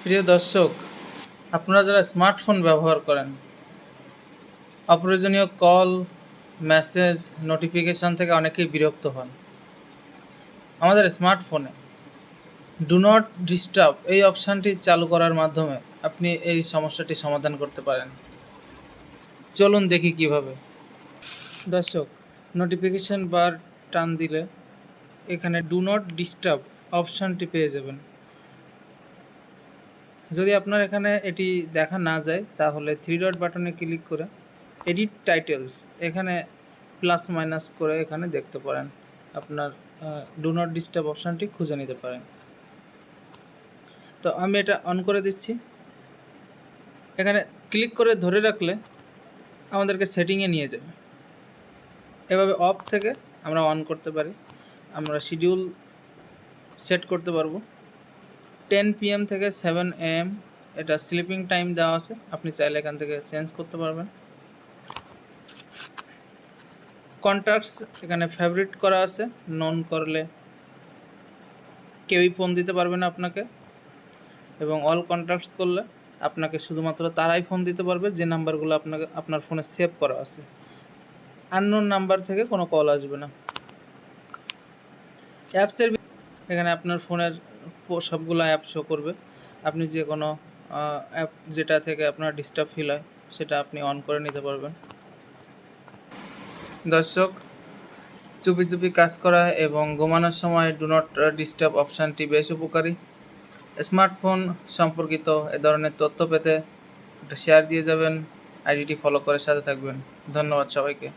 প্রিয় দর্শক, আপনারা যারা স্মার্টফোন ব্যবহার করেন, অপ্রয়োজনীয় কল, মেসেজ, নোটিফিকেশান থেকে অনেকেই বিরক্ত হন। আমাদের স্মার্টফোনে ডু নট ডিস্টার্ব এই অপশানটি চালু করার মাধ্যমে আপনি এই সমস্যাটি সমাধান করতে পারেন। চলুন দেখি কিভাবে। দর্শক, নোটিফিকেশান বার টান দিলে এখানে ডু নট ডিস্টার্ব অপশানটি পেয়ে যাবেন। যদি আপনার এখানে এটি দেখা না যায় তাহলে থ্রি ডট বাটনে ক্লিক করে এডিট টাইটেলস এখানে প্লাস মাইনাস করে এখানে দেখতে পারেন, আপনার ডু নট ডিস্টার্ব অপশানটি খুঁজে নিতে পারেন। তো আমি এটা অন করে দিচ্ছি। এখানে ক্লিক করে ধরে রাখলে আমাদেরকে সেটিংয়ে নিয়ে যাবে। এভাবে অফ থেকে আমরা অন করতে পারি। আমরা শিডিউল সেট করতে পারবো। 10 PM থেকে 7 AM এটা স্লিপিং টাইম দেওয়া আছে, আপনি চাইলে এখান থেকে চেঞ্জ করতে পারবেন। কন্ট্যাক্টস এখানে ফেভারিট করা আছে, নন করলে কেউই ফোন দিতে পারবে না আপনাকে, এবং অল কন্ট্যাক্টস করলে আপনাকে শুধুমাত্র তারাই ফোন দিতে পারবে যে নাম্বারগুলো আপনার ফোনে সেভ করা আছে। আননোন নাম্বার থেকে কোনো কল আসবে না। অ্যাপসের এখানে আপনার ফোনের সবগুলো অ্যাপ শো করবে। আপনি যে কোনো অ্যাপ যেটা থেকে আপনার ডিস্টার্ব ফিল হয় সেটা আপনি অন করে নিতে পারবেন। দর্শক, চুপি চুপি কাজ করা এবং ঘুমানোর সময় ডু নট ডিস্টার্ব অপশানটি বেশ উপকারী। স্মার্টফোন সম্পর্কিত এ ধরনের তথ্য পেতে একটা শেয়ার দিয়ে যাবেন, আইডিটি ফলো করে সাথে থাকবেন। ধন্যবাদ সবাইকে।